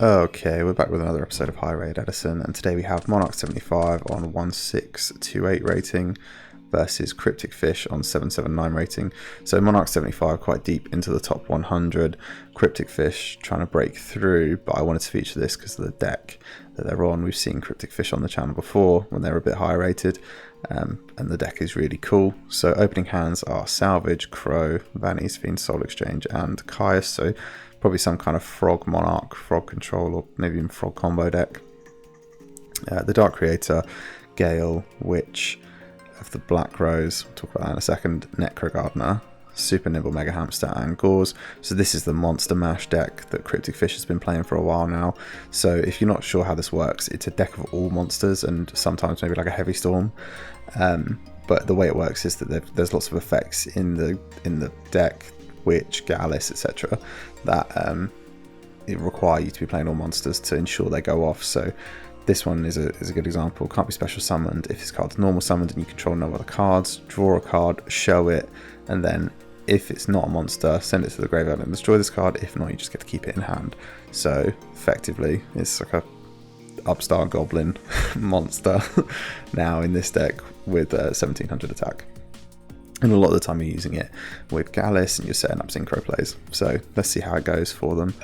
Okay, we're back with another episode of High Raid Edison, and today we have Monarch 75 on 1628 rating versus Cryptic Fish on 779 rating. So Monarch 75 quite deep into the top 100, Cryptic Fish trying to break through, but I wanted to feature this because of the deck that they're on. We've seen Cryptic Fish on the channel before when they were a bit higher rated, and the deck is really cool. So opening hands are Salvage, Crow, Vanity's Fiend, Soul Exchange, and Caius. So probably some kind of Frog Monarch, Frog Control, or maybe even Frog combo deck. The Dark Creator, Gale, Witch of the Black Rose, we'll talk about that in a second, Necro Gardener, Super Nimble Mega Hamster, and Gauze. So this is the Monster Mash deck that Cryptic Fish has been playing for a while now. So if you're not sure how this works, it's a deck of all monsters and sometimes maybe like a Heavy Storm. But the way it works is that there's lots of effects in the deck, Witch, Gallus, etc., that it require you to be playing all monsters to ensure they go off. So this one is a good example. Can't be special summoned if this card's normal summoned and you control no other cards. Draw a card, show it, and then if it's not a monster, send it to the graveyard and destroy this card. If not, you just get to keep it in hand. So effectively, it's like a upstart goblin monster now in this deck with 1700 attack. And a lot of the time you're using it with Gallus and you're setting up synchro plays. So let's see how it goes for them.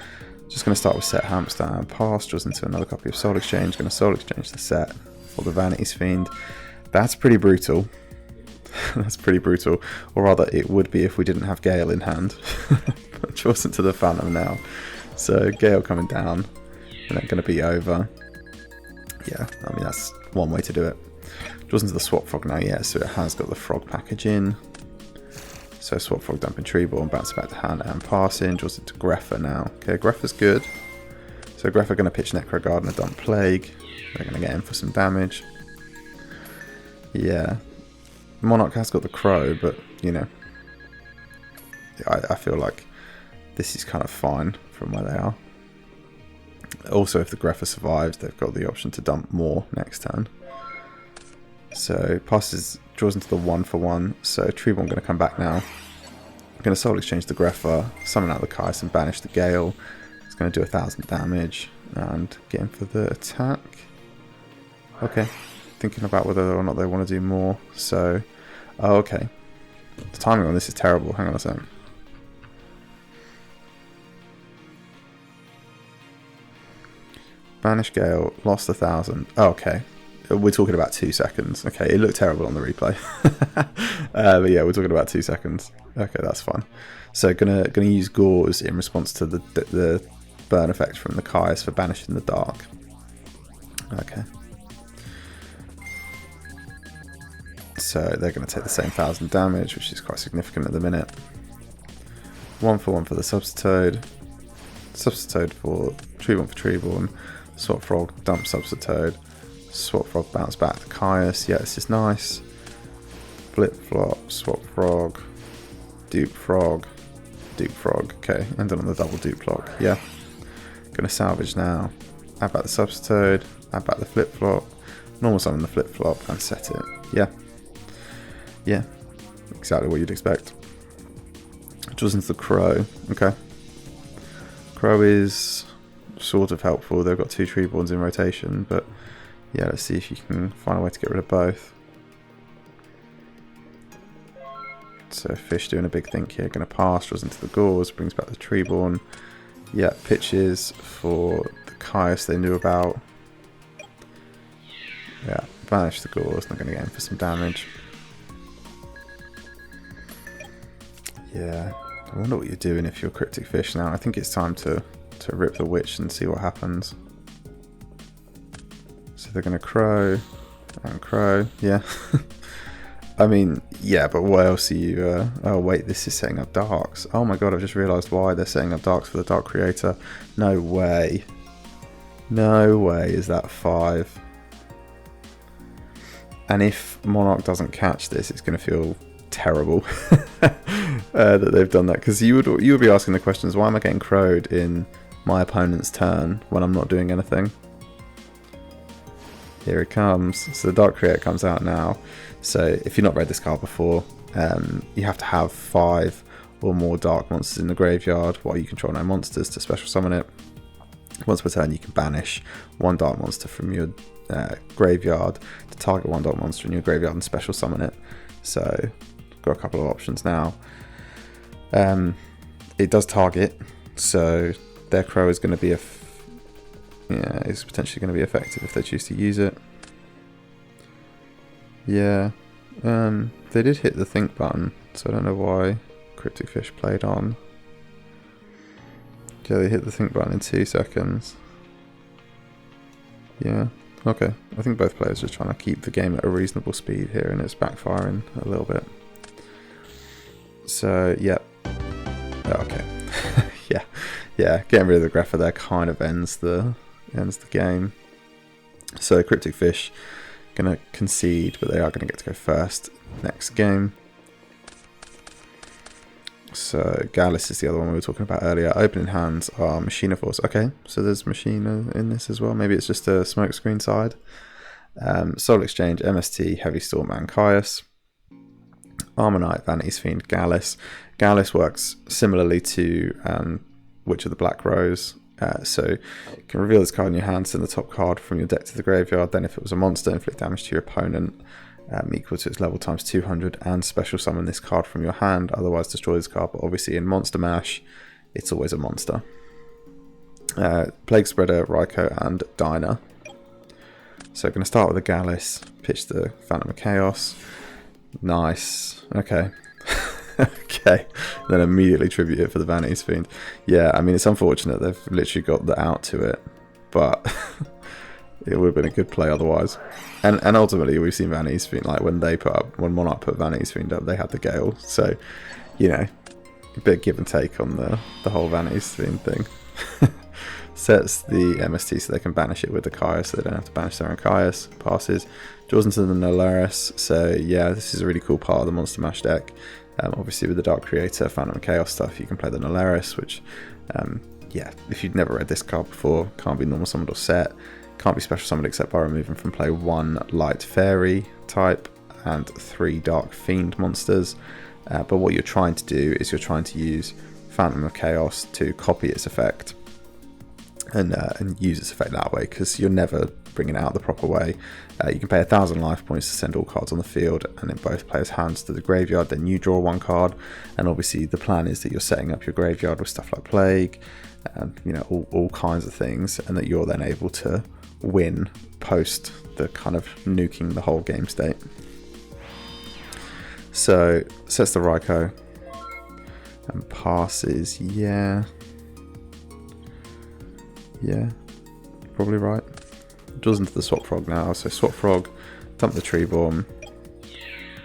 Just going to start with set Hamster and pass, draws into another copy of Soul Exchange. Going to Soul Exchange the set for the Vanity's Fiend. That's pretty brutal. That's pretty brutal. Or rather, it would be if we didn't have Gale in hand. Draws into the Phantom now. So Gale coming down and then going to be over. Yeah, I mean, that's one way to do it. Draws into the Swap Frog now, yeah, so it has got the Frog package in. So Swap Frog dumping Treeborn, bounce back to hand and passing. Draws into Greffa now. Okay, Greffa's good. So Greffa going to pitch Necro Gardener, dump Plague. They're going to get in for some damage. Yeah. Monarch has got the Crow, but, you know, I feel like this is kind of fine from where they are. Also, if the Greffa survives, they've got the option to dump more next turn. So passes, draws into the 1/1. So Treeborn going to come back now. I'm going to Soul Exchange the Greffa, summon out the Caius and banish the Gale. It's going to do 1000 damage and get in for the attack. Okay, thinking about whether or not they want to do more. So, oh, okay. The timing on this is terrible. Hang on a second. Banish Gale, lost 1000. Oh, okay. We're talking about 2 seconds. Okay, it looked terrible on the replay. But yeah, we're talking about 2 seconds. Okay, that's fine. So gonna use Gauze in response to the burn effect from the Caius for banishing the dark. Okay. So they're going to take the same 1000 damage, which is quite significant at the minute. 1/1 for the Substitoad. Substitoad for Treeborn. Swap Frog, dump Substitoad. Swap Frog, bounce back to Caius. Yeah, this is nice. Flip Flop, Swap Frog, Dupe Frog, Dupe Frog. Okay, ended on the double Dupe Flop. Yeah. Gonna salvage now. Add back the Substitoad, add back the Flip Flop, normal summon the Flip Flop, and set it. Yeah. Yeah. Exactly what you'd expect. Draws into the Crow. Okay. Crow is sort of helpful. They've got 2 Treeborns in rotation, but yeah, let's see if you can find a way to get rid of both. So Fish doing a big think here. Going to pass, draws into the Gauze, brings back the Treeborn. Yeah, pitches for the Caius they knew about. Yeah, banish the Gauze. Not going to get in for some damage. Yeah, I wonder what you're doing if you're Cryptic Fish now. I think it's time to rip the Witch and see what happens. So they're going to Crow and Crow, yeah. I mean, yeah, but what else are you... oh, wait, this is setting up Darks. Oh my god, I've just realised why they're setting up Darks for the Dark Creator. No way. No way is that 5. And if Monarch doesn't catch this, it's going to feel terrible that they've done that. Because you would be asking the questions, why am I getting crowed in my opponent's turn when I'm not doing anything? Here it comes. So the Dark Creator comes out now. So if you've not read this card before, you have to have 5 or more dark monsters in the graveyard while you control no monsters to special summon it. Once per turn, you can banish one dark monster from your graveyard to target one dark monster in your graveyard and special summon it. So, got a couple of options now. It does target, so their crow is going to be is potentially going to be effective if they choose to use it. Yeah, they did hit the think button, so I don't know why Cryptic Fish played on. Yeah, they hit the think button in 2 seconds. Yeah, okay. I think both players are trying to keep the game at a reasonable speed here, and it's backfiring a little bit. So, yeah. Okay. yeah. Getting rid of the Grepher there kind of ends the game. So, Cryptic Fish gonna concede, but they are gonna get to go first next game. So Gallus is the other one we were talking about earlier. Opening hands are Machina Force. Okay, so there's Machina in this as well. Maybe it's just a smokescreen side. Soul Exchange, MST, Heavy Storm, and Caius. Armor Knight, Vanity's Fiend, Gallus. Gallus works similarly to Witch of the Black Rose. So you can reveal this card in your hand, send the top card from your deck to the graveyard. Then if it was a monster, inflict damage to your opponent equal to its level times 200, and special summon this card from your hand, otherwise destroy this card. But obviously in Monster Mash, it's always a monster. Plague Spreader, Raikou, and Dyna. So going to start with the Gallus, pitch the Phantom of Chaos. Nice. Okay. Okay. Then immediately tribute it for the Vanity's Fiend. Yeah, I mean, it's unfortunate they've literally got the out to it, but it would have been a good play otherwise. And ultimately, we've seen Vanity's Fiend, like when Monarch put Vanity's Fiend up, they had the Gale. So, you know, a bit of give and take on the whole Vanity's Fiend thing. Sets the MST so they can banish it with the Caius, so they don't have to banish their own Caius. Passes. Draws into the Nolaris. So, yeah, this is a really cool part of the Monster Mash deck. Obviously, with the Dark Creator, Phantom Chaos stuff, you can play the Nolaris, which, yeah, if you'd never read this card before, can't be normal summoned or set. Can't be special summoned except by removing from play 1 light fairy type and 3 dark fiend monsters. But what you're trying to do is you're trying to use Phantom of Chaos to copy its effect and use its effect that way, because you're never bringing it out the proper way. You can pay 1,000 life points to send all cards on the field and in both players' hands to the graveyard. Then you draw 1 card, and obviously the plan is that you're setting up your graveyard with stuff like Plague, and you know, all kinds of things, and that you're then able to win post the kind of nuking the whole game state. So sets the Raikou and passes. Yeah, probably right. Draws into the Swap Frog now. So Swap Frog, dump the Tree Bomb,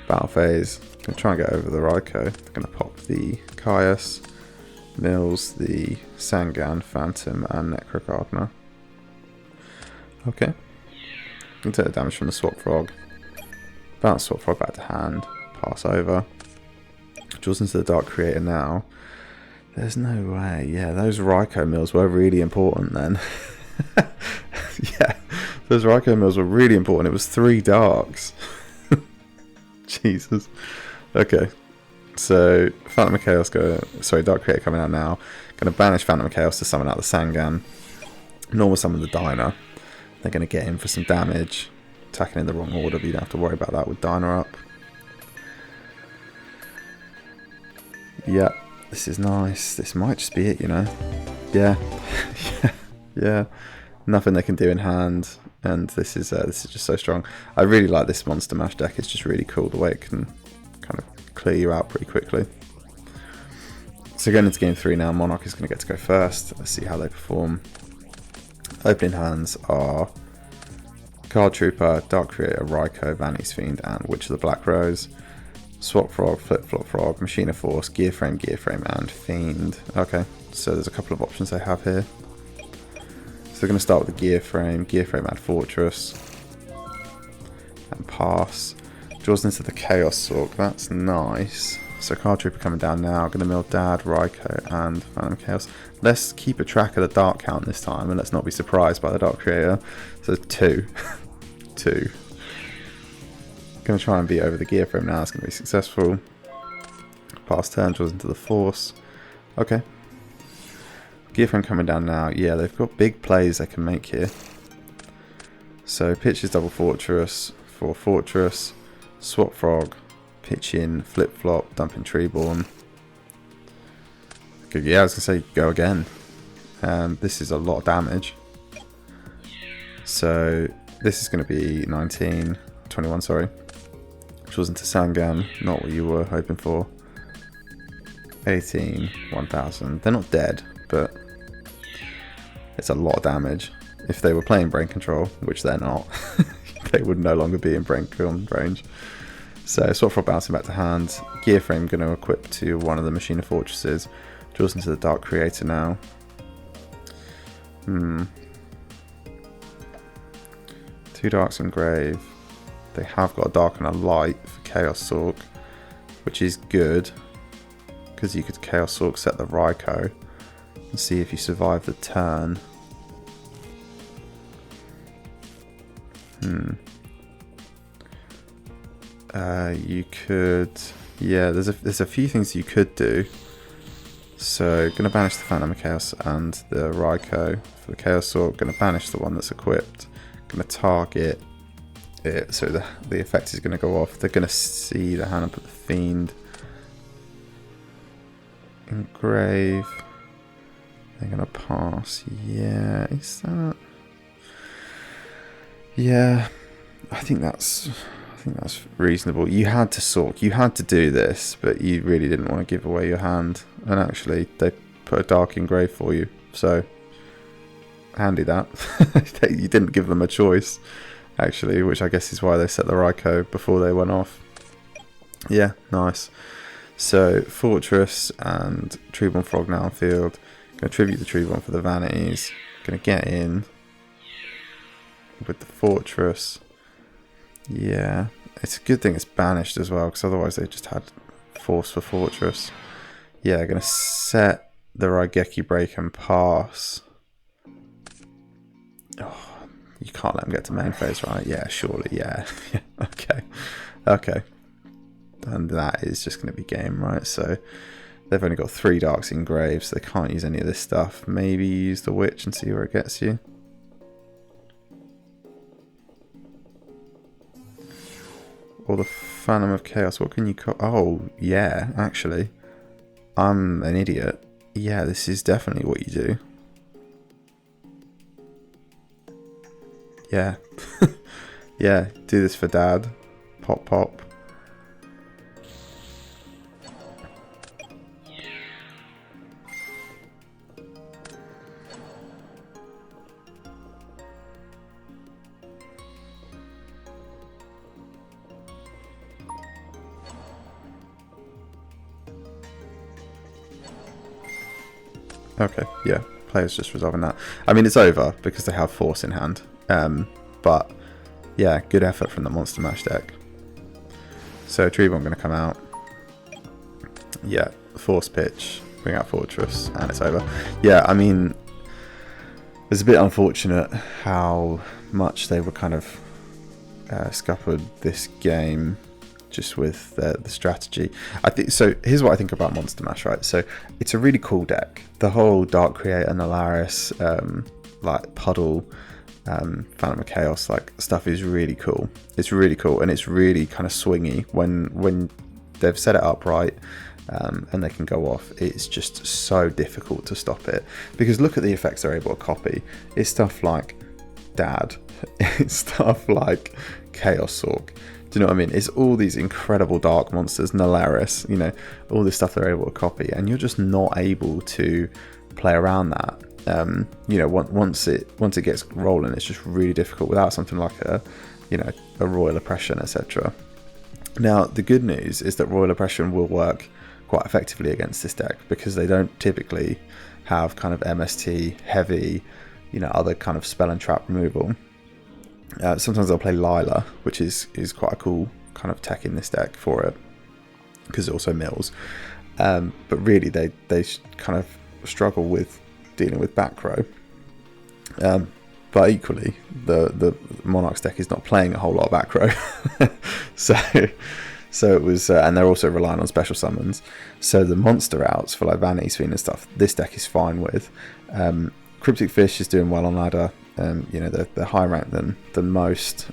battle phase. Gonna try and get over the Raikou. Gonna pop the Caius, mills the Sangan, Phantom, and Necro Gardener. Okay. You can take the damage from the Swap Frog. Bounce Swap Frog back to hand. Pass over. Draws into the Dark Creator now. There's no way. Yeah, those Raikou mills were really important then. Yeah, those Raikou mills were really important. It was 3 darks. Jesus. Okay. So, Phantom of Chaos Dark Creator coming out now. Going to banish Phantom of Chaos to summon out the Sangan. Normal summon the Dyna. They're going to get in for some damage. Attacking in the wrong order, but you don't have to worry about that with Dyna up. Yeah, this is nice. This might just be it, you know. Yeah. Yeah. Nothing they can do in hand, and this is just so strong. I really like this Monster Mash deck. It's just really cool the way it can kind of clear you out pretty quickly. So going into game 3 now, Monarch is going to get to go first. Let's see how they perform. Opening hands are Card Trooper, Dark Creator, Raikou, Vanity's Fiend, and Witch of the Black Rose. Swap Frog, Flip Flop Frog, Machina Force, Gear Frame, and Fiend. Okay, so there's a couple of options they have here. So they're going to start with the Gear Frame add Fortress, and pass. Draws into the Chaos Sork, that's nice. So Card Trooper coming down now, going to mill Dad, Raikou, and Phantom Chaos. Let's keep a track of the Dark count this time, and let's not be surprised by the Dark Creator. So 2. 2. Going to try and beat over the Gear Frame now, it's going to be successful. Pass turn, draws into the Force. Okay. Gearframe coming down now. Yeah, they've got big plays they can make here. So pitch is double fortress, 4 fortress, swap frog, pitch in, flip flop, dumping treeborn. Yeah, I was gonna say go again. This is a lot of damage. So this is going to be 21, sorry. Which was into Sangam, not what you were hoping for. 18, 1000. They're not dead, but it's a lot of damage. If they were playing brain control, which they're not, they would no longer be in brain range. So swap frog bouncing back to hand. Gearframe going to equip to one of the Machina fortresses. Draws into the Dark Creator now. 2 darks and grave. They have got a dark and a light for Chaos Sork, which is good because you could Chaos Sork set the Raikou and see if you survive the turn. You could, yeah. There's a few things you could do. So gonna banish the Phantom of Chaos and the Raikou for the Chaos Sork. Gonna banish the one that's equipped. Going to target it, so the effect is going to go off. They're going to see the hand and put the Fiend. Engrave. They're going to pass. Yeah, is that? Yeah, I think that's reasonable. You had to Sork. You had to do this, but you really didn't want to give away your hand. And actually, they put a Dark Engrave for you. So handy that. You didn't give them a choice, actually, which I guess is why they set the Raikou before they went off. Yeah, nice. So Fortress and Treeborn Frog now on field. Going to tribute the Treeborn for the vanities. Going to get in with the Fortress. Yeah, it's a good thing it's banished as well, because otherwise they just had Force for Fortress. Yeah, going to set the Raigeki break and pass. Oh, you can't let them get to main phase, right? Yeah, surely, yeah. Okay. And that is just going to be game, right? So they've only got 3 darks in grave, so they can't use any of this stuff. Maybe use the Witch and see where it gets you. Or the Phantom of Chaos. What can you call? Oh, yeah, actually. I'm an idiot. Yeah, this is definitely what you do. Yeah. Yeah, do this for Dad. Pop, pop. Okay, yeah, players just resolving that. I mean, it's over because they have Force in hand. But yeah, good effort from the Monster Mash deck. So Treeborn going to come out. Yeah, Force pitch, bring out Fortress, and it's over. Yeah, I mean, it's a bit unfortunate how much they were kind of scuppered this game just with the strategy. I think so. Here's what I think about Monster Mash, right? So it's a really cool deck. The whole Dark Creator, Nalaris, like Puddle, Phantom of Chaos, like stuff is really cool. It's really cool, and it's really kind of swingy when they've set it up right, and they can go off. It's just so difficult to stop it, because look at the effects they're able to copy. It's stuff like Dad. It's stuff like Chaos Sork. Do you know what I mean? It's all these incredible dark monsters, Nalaris, you know, all this stuff they're able to copy, and you're just not able to play around that. You know, once it gets rolling, it's just really difficult without something like a Royal Oppression, etc. Now, the good news is that Royal Oppression will work quite effectively against this deck, because they don't typically have kind of MST heavy, you know, other kind of spell and trap removal. Sometimes they'll play Lila, which is quite a cool kind of tech in this deck for it, because it also mills. But really, they kind of struggle with dealing with back row. But equally, the Monarchs deck is not playing a whole lot of back row. So So it was, and they're also relying on special summons. So the monster outs for like Vanity Sphere and stuff, this deck is fine with. Cryptic Fish is doing well on ladder. They're higher ranked than most.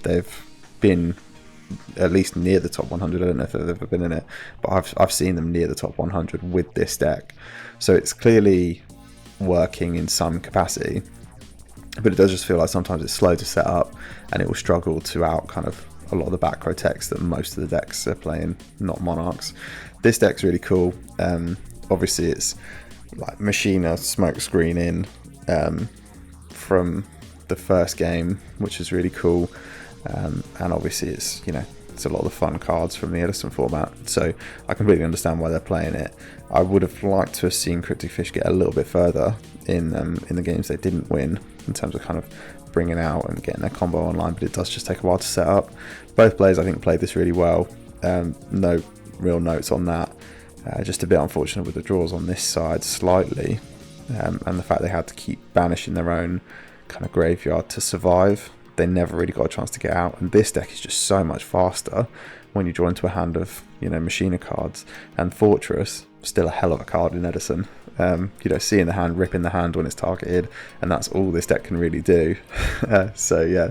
They've been at least near the top 100. I don't know if they've ever been in it, but I've seen them near the top 100 with this deck. So it's clearly working in some capacity, but it does just feel like sometimes it's slow to set up, and it will struggle to out kind of a lot of the back row techs that most of the decks are playing, not Monarchs. This deck's really cool. Obviously it's like Machina smoke screen in from the first game, which is really cool. And obviously it's a lot of the fun cards from the Edison format, so I completely understand why they're playing it. I would have liked to have seen Cryptic Fish get a little bit further in the games they didn't win, in terms of kind of bringing out and getting their combo online, but it does just take a while to set up. Both players I think played this really well. No real notes on that. Just a bit unfortunate with the draws on this side slightly, and the fact they had to keep banishing their own kind of graveyard to survive. They never really got a chance to get out, and this deck is just so much faster when you draw into a hand of Machina cards. And Fortress, still a hell of a card in Edison. Seeing the hand, ripping the hand when it's targeted, and that's all this deck can really do. So yeah,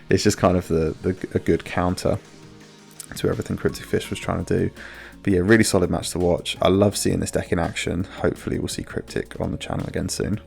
it's just kind of a good counter to everything Cryptic Fish was trying to do. But yeah, really solid match to watch. I love seeing this deck in action. Hopefully we'll see Cryptic on the channel again soon.